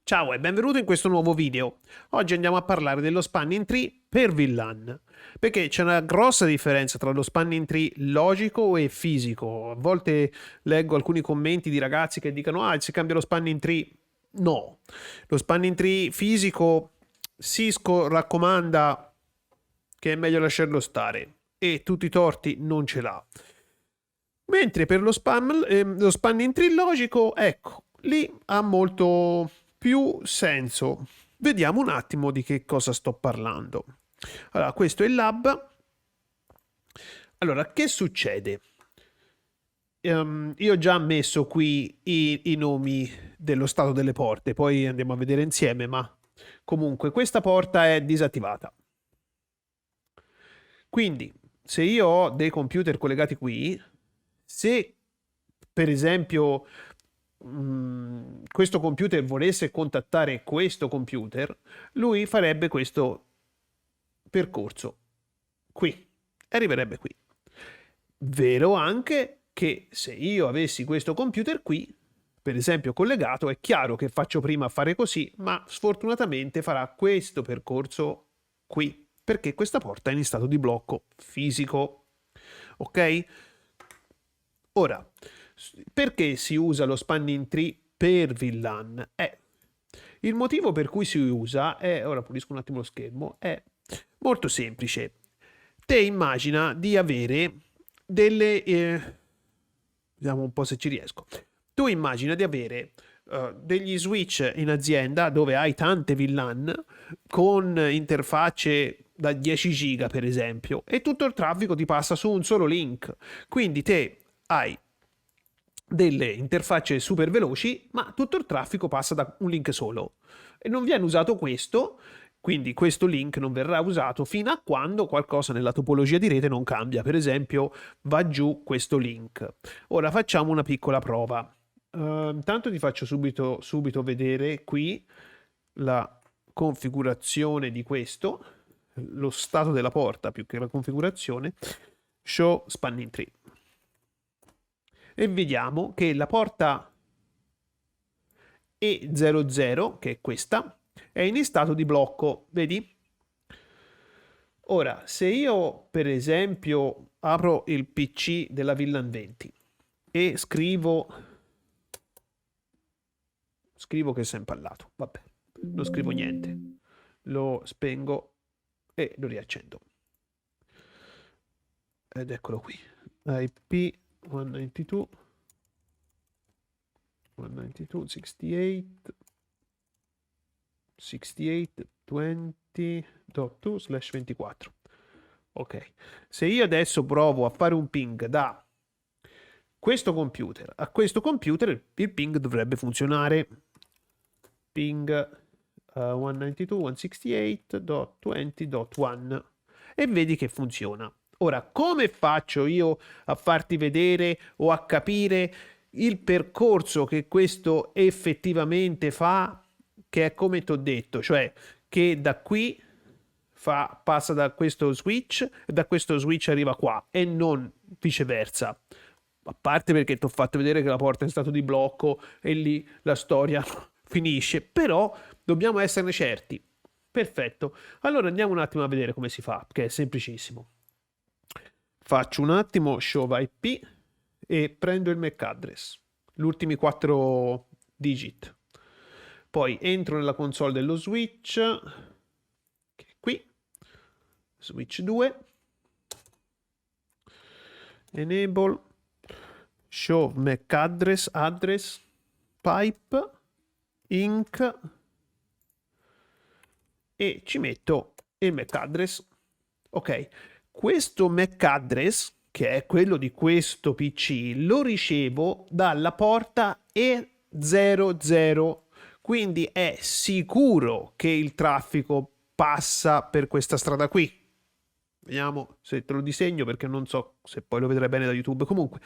Ciao e benvenuto in questo nuovo video. Oggi andiamo a parlare dello spanning tree per VLAN, perché c'è una grossa differenza tra lo spanning tree logico e fisico. A volte leggo alcuni commenti di ragazzi che dicono si cambia lo spanning tree. No, lo spanning tree fisico Cisco raccomanda che è meglio lasciarlo stare e tutti i torti non ce l'ha. Mentre per lo spanning tree logico, ecco, lì ha molto più senso. Vediamo un attimo di che cosa sto parlando. Allora, questo è il lab. Allora, che succede? Io ho già messo qui i nomi dello stato delle porte, poi andiamo a vedere insieme, ma comunque questa porta è disattivata. Quindi, se io ho dei computer collegati qui, se per esempio questo computer volesse contattare questo computer, lui farebbe questo percorso qui e arriverebbe qui. Vero anche che se io avessi questo computer qui, per esempio collegato, è chiaro che faccio prima a fare così, ma sfortunatamente farà questo percorso qui, perché questa porta è in stato di blocco fisico. Ok? Ora, perché si usa lo spanning tree per VLAN? Il motivo per cui si usa è, ora pulisco un attimo lo schermo, è molto semplice. Te immagina di avere delle... vediamo un po' se ci riesco. Tu immagina di avere degli switch in azienda dove hai tante VLAN con interfacce da 10 giga per esempio e tutto il traffico ti passa su un solo link. Quindi te hai delle interfacce super veloci, ma tutto il traffico passa da un link solo. E non viene usato questo, quindi questo link non verrà usato fino a quando qualcosa nella topologia di rete non cambia. Per esempio, va giù questo link. Ora facciamo una piccola prova. Intanto ti faccio subito vedere qui la configurazione di questo, lo stato della porta più che la configurazione. Show spanning tree. E vediamo che la porta E00, che è questa, è in stato di blocco, vedi? Ora, se io per esempio apro il PC della VLAN 20 e scrivo che si è impallato, vabbè, non scrivo niente, lo spengo e lo riaccendo. Ed eccolo qui, IP 192 68.20.2/24. Ok, se io adesso provo a fare un ping da questo computer a questo computer, il ping dovrebbe funzionare. Ping 192.168.20.1 e vedi che funziona. Ora, come faccio io a farti vedere o a capire il percorso che questo effettivamente fa, che è come ti ho detto, cioè che da qui passa da questo switch e da questo switch arriva qua e non viceversa. A parte perché ti ho fatto vedere che la porta è in stato di blocco e lì la storia finisce, però dobbiamo esserne certi. Perfetto, allora andiamo un attimo a vedere come si fa, che è semplicissimo. Faccio un attimo show IP e prendo il MAC address, gli ultimi 4 digit. Poi entro nella console dello switch, che è qui, switch 2, enable, show MAC address, pipe, inc, e ci metto il MAC address. Ok, questo MAC address, che è quello di questo PC, lo ricevo dalla porta E00, quindi è sicuro che il traffico passa per questa strada qui. Vediamo se te lo disegno perché non so se poi lo vedrai bene da YouTube. Comunque,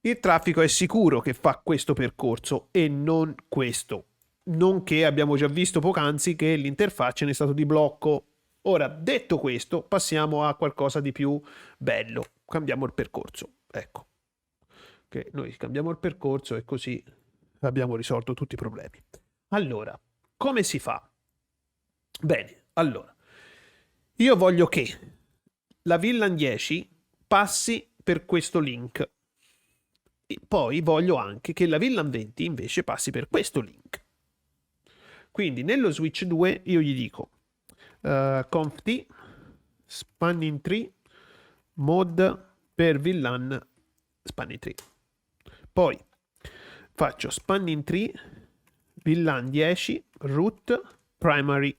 il traffico è sicuro che fa questo percorso e non questo. Nonché abbiamo già visto poc'anzi che l'interfaccia è in stato di blocco. Ora, detto questo, passiamo a qualcosa di più bello. Cambiamo il percorso. Ecco, che noi cambiamo il percorso e così abbiamo risolto tutti i problemi. Allora, come si fa? Bene, allora, io voglio che la VLAN 10 passi per questo link. E poi voglio anche che la VLAN 20 invece passi per questo link. Quindi nello switch 2 io gli dico conft spanning tree mod per VLAN spanning tree. Poi faccio spanning tree VLAN 10 root primary.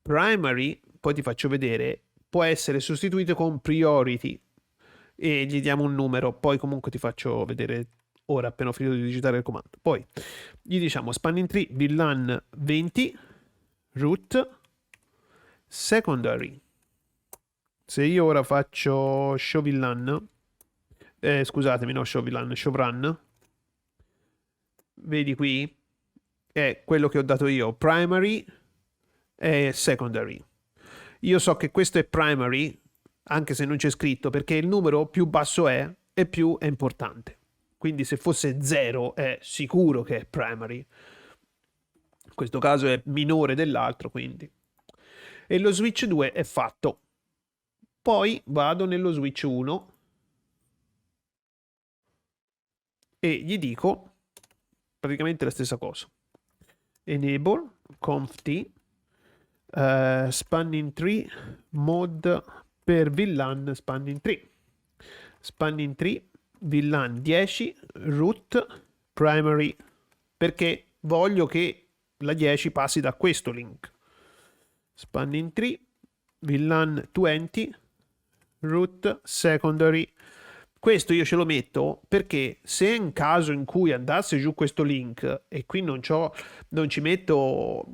Primary, poi ti faccio vedere, può essere sostituito con priority e gli diamo un numero, poi comunque ti faccio vedere ora appena ho finito di digitare il comando. Poi gli diciamo spanning tree VLAN 20 root secondary. Se io ora faccio show VLAN, scusatemi, no show VLAN, show run, vedi qui è quello che ho dato io, primary e secondary. Io so che questo è primary, anche se non c'è scritto, perché il numero più basso è e più è importante. Quindi se fosse 0 è sicuro che è primary. In questo caso è minore dell'altro, quindi. E lo switch 2 è fatto. Poi vado nello switch 1 e gli dico praticamente la stessa cosa. Enable conft spanning tree mod per VLAN spanning tree. Spanning tree VLAN 10 root primary, perché voglio che la 10 passi da questo link. Spanning tree VLAN 20 root secondary. Questo io ce lo metto perché se in caso in cui andasse giù questo link e qui non ci metto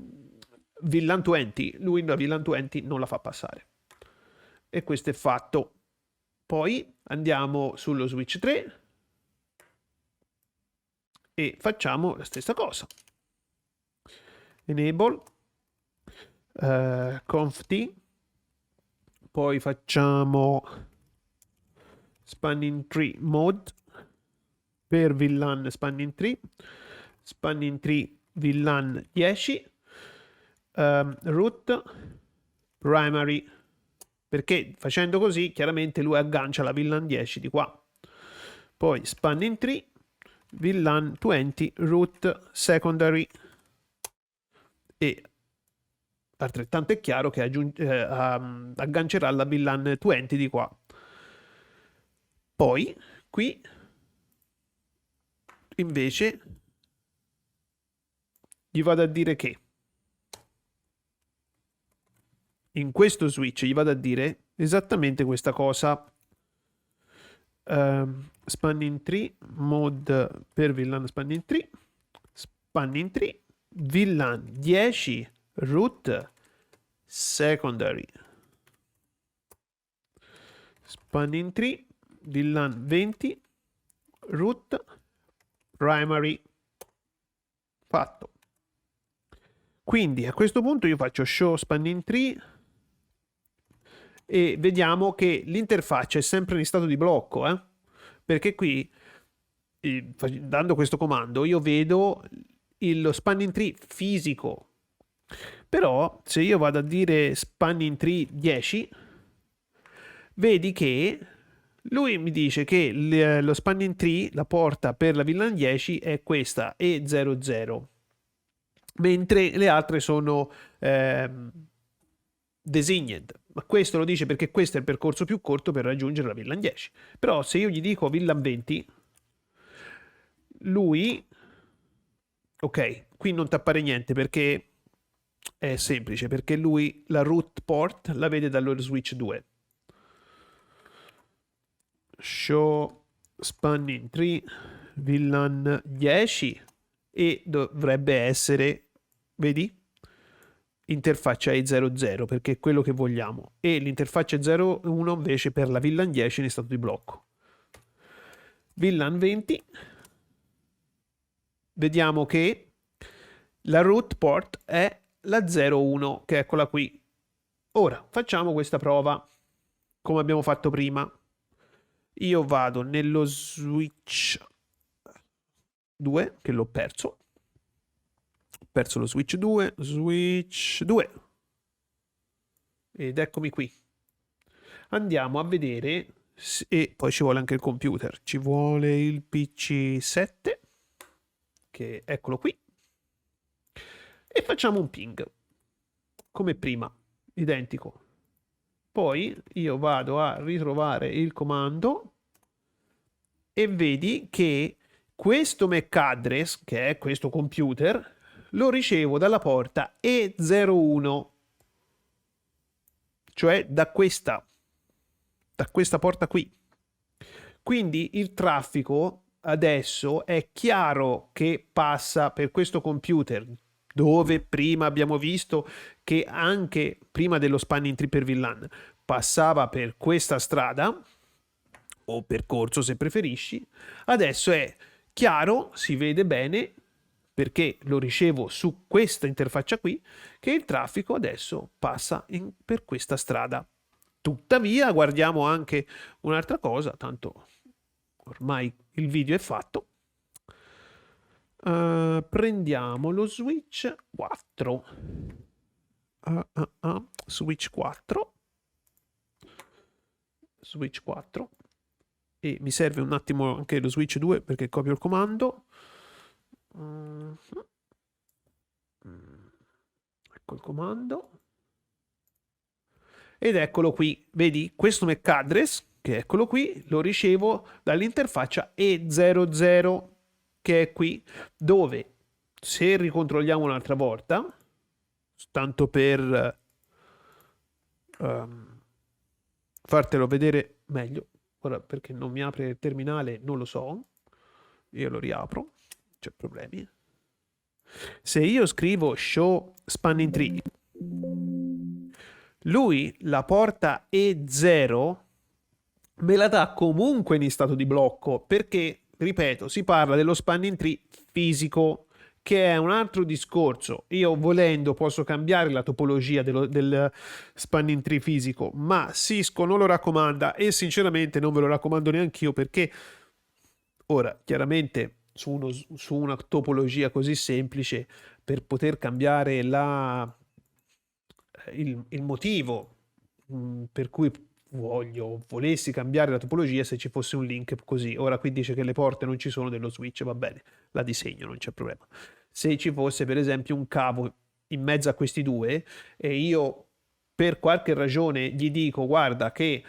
VLAN 20, lui la VLAN 20 non la fa passare. E questo è fatto. Poi andiamo sullo switch 3 e facciamo la stessa cosa. Enable conft, poi facciamo spanning tree mod per VLAN spanning tree VLAN 10 root primary, perché facendo così chiaramente lui aggancia la VLAN 10 di qua. Poi spanning tree VLAN 20 root secondary, e altrettanto è chiaro che aggancerà la VLAN 20 di qua. Poi qui invece gli vado a dire che in questo switch gli vado a dire esattamente questa cosa. Spanning tree mod per VLAN spanning tree VLAN 10 root secondary, spanning tree VLAN 20 root primary. Fatto. Quindi a questo punto io faccio show spanning tree e vediamo che l'interfaccia è sempre in stato di blocco, perché qui dando questo comando io vedo lo spanning tree fisico, però se io vado a dire spanning tree 10 vedi che lui mi dice che lo spanning tree, la porta per la VLAN 10 è questa, E00, mentre le altre sono designated. Ma questo lo dice perché questo è il percorso più corto per raggiungere la VLAN 10. Però se io gli dico VLAN 20, lui, ok, qui non ti appare niente perché è semplice, perché lui la root port la vede dallo switch 2. Show spanning tree VLAN 10 e dovrebbe essere, vedi? Interfaccia E00 perché è quello che vogliamo, e l'interfaccia E01 invece per la VLAN 10 in stato di blocco. VLAN 20, vediamo che la root port è la 01, che è quella qui. Ora facciamo questa prova come abbiamo fatto prima. Io vado nello switch 2 che l'ho perso perso lo switch 2, switch 2. Ed eccomi qui. Andiamo a vedere, e poi ci vuole anche il computer, ci vuole il PC 7, che eccolo qui, e facciamo un ping, come prima, identico. Poi io vado a ritrovare il comando e vedi che questo MAC address, che è questo computer, lo ricevo dalla porta E01, cioè da questa porta qui. Quindi il traffico adesso è chiaro che passa per questo computer, dove prima abbiamo visto che anche prima dello spanning tree per VLAN passava per questa strada, o percorso se preferisci. Adesso è chiaro, si vede bene, perché lo ricevo su questa interfaccia qui, che il traffico adesso passa per questa strada. Tuttavia guardiamo anche un'altra cosa, tanto ormai il video è fatto. Prendiamo lo switch 4. Switch 4. Switch 4. E mi serve un attimo anche lo switch 2 perché copio il comando. Ecco il comando. Ed eccolo qui, vedi questo MAC address, che eccolo qui, lo ricevo dall'interfaccia E00, che è qui, dove se ricontrolliamo un'altra volta, tanto per fartelo vedere meglio, ora perché non mi apre il terminale non lo so, io lo riapro, c'è problemi. Se io scrivo show spanning tree, lui la porta E0 me la dà comunque in stato di blocco, perché, ripeto, si parla dello spanning tree fisico, che è un altro discorso. Io volendo posso cambiare la topologia del spanning tree fisico, ma Cisco non lo raccomanda e sinceramente non ve lo raccomando neanche io, perché ora chiaramente su una topologia così semplice, per poter cambiare il motivo per cui volessi cambiare la topologia, se ci fosse un link così. Ora qui dice che le porte non ci sono dello switch, va bene, la disegno, non c'è problema. Se ci fosse per esempio un cavo in mezzo a questi due e io per qualche ragione gli dico guarda che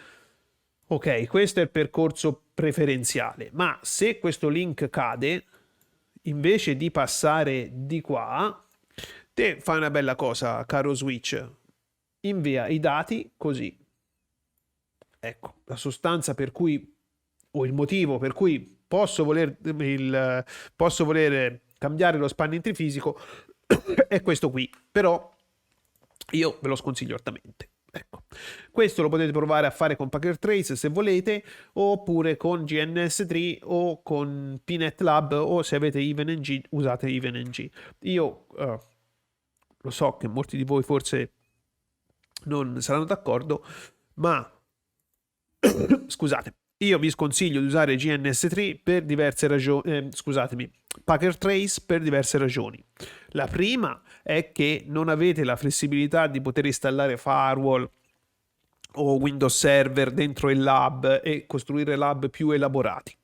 ok, questo è il percorso preferenziale, ma se questo link cade, invece di passare di qua, te fai una bella cosa, caro switch, invia i dati così. Ecco, la sostanza per cui, o il motivo per cui posso voler cambiare lo spanning tree fisico è questo qui, però io ve lo sconsiglio altamente. Ecco, questo lo potete provare a fare con Packet Trace se volete, oppure con GNS3 o con PNetLab, o se avete EvenNG usate EvenNG. Io lo so che molti di voi forse non saranno d'accordo, ma scusate, io vi sconsiglio di usare GNS3 per diverse ragioni, scusatemi, Packet Trace per diverse ragioni. La prima è che non avete la flessibilità di poter installare firewall o Windows Server dentro il lab e costruire lab più elaborati.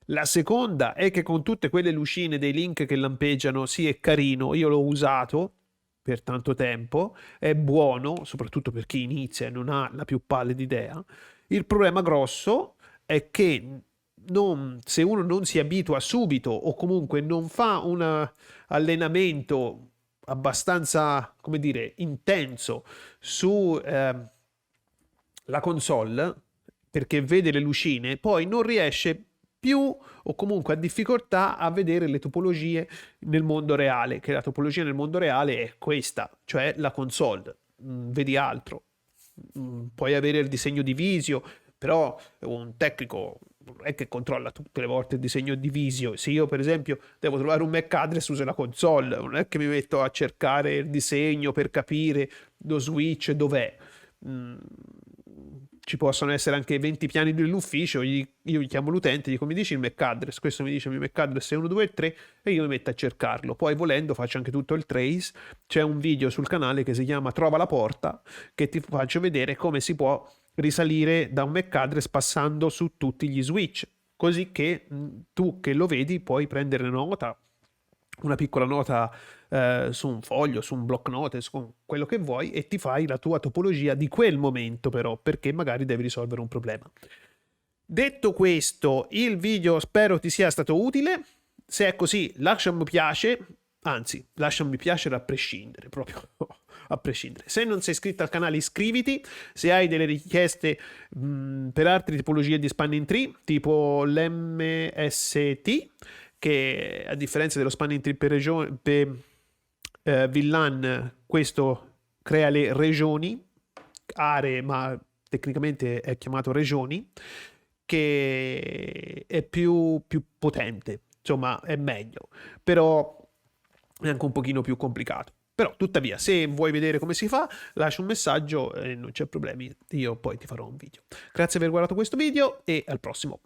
La seconda è che con tutte quelle lucine dei link che lampeggiano, sì, è carino, io l'ho usato per tanto tempo, è buono, soprattutto per chi inizia e non ha la più pallida idea. Il problema grosso è che se uno non si abitua subito o comunque non fa un allenamento abbastanza, come dire, intenso su la console, perché vede le lucine, poi non riesce più o comunque ha difficoltà a vedere le topologie nel mondo reale, che la topologia nel mondo reale è questa, cioè la console. Vedi altro. Puoi avere il disegno di Visio, però un tecnico non è che controlla tutte le volte il disegno di Visio. Se io per esempio devo trovare un MAC address uso la console, non è che mi metto a cercare il disegno per capire lo switch dov'è. ci possono essere anche 20 piani nell'ufficio, io gli chiamo l'utente, dico mi dici il MAC address, questo mi dice il mio MAC address è 1, 2, 3 e io mi metto a cercarlo, poi volendo faccio anche tutto il trace, c'è un video sul canale che si chiama Trova la porta, che ti faccio vedere come si può risalire da un MAC address passando su tutti gli switch, così che tu che lo vedi puoi prendere nota, una piccola nota su un foglio, su un block notes, con quello che vuoi e ti fai la tua topologia di quel momento però, perché magari devi risolvere un problema. Detto questo, il video spero ti sia stato utile, se è così lascia un mi piace, anzi lascia un mi piace a prescindere, proprio a prescindere. Se non sei iscritto al canale iscriviti, se hai delle richieste per altre tipologie di spanning tree, tipo l'MST, che a differenza dello spanning tree per regione, VLAN, questo crea le regioni, aree, ma tecnicamente è chiamato regioni, che è più potente, insomma è meglio, però è anche un pochino più complicato. Però tuttavia, se vuoi vedere come si fa, lascia un messaggio e non c'è problemi, io poi ti farò un video. Grazie per aver guardato questo video e al prossimo.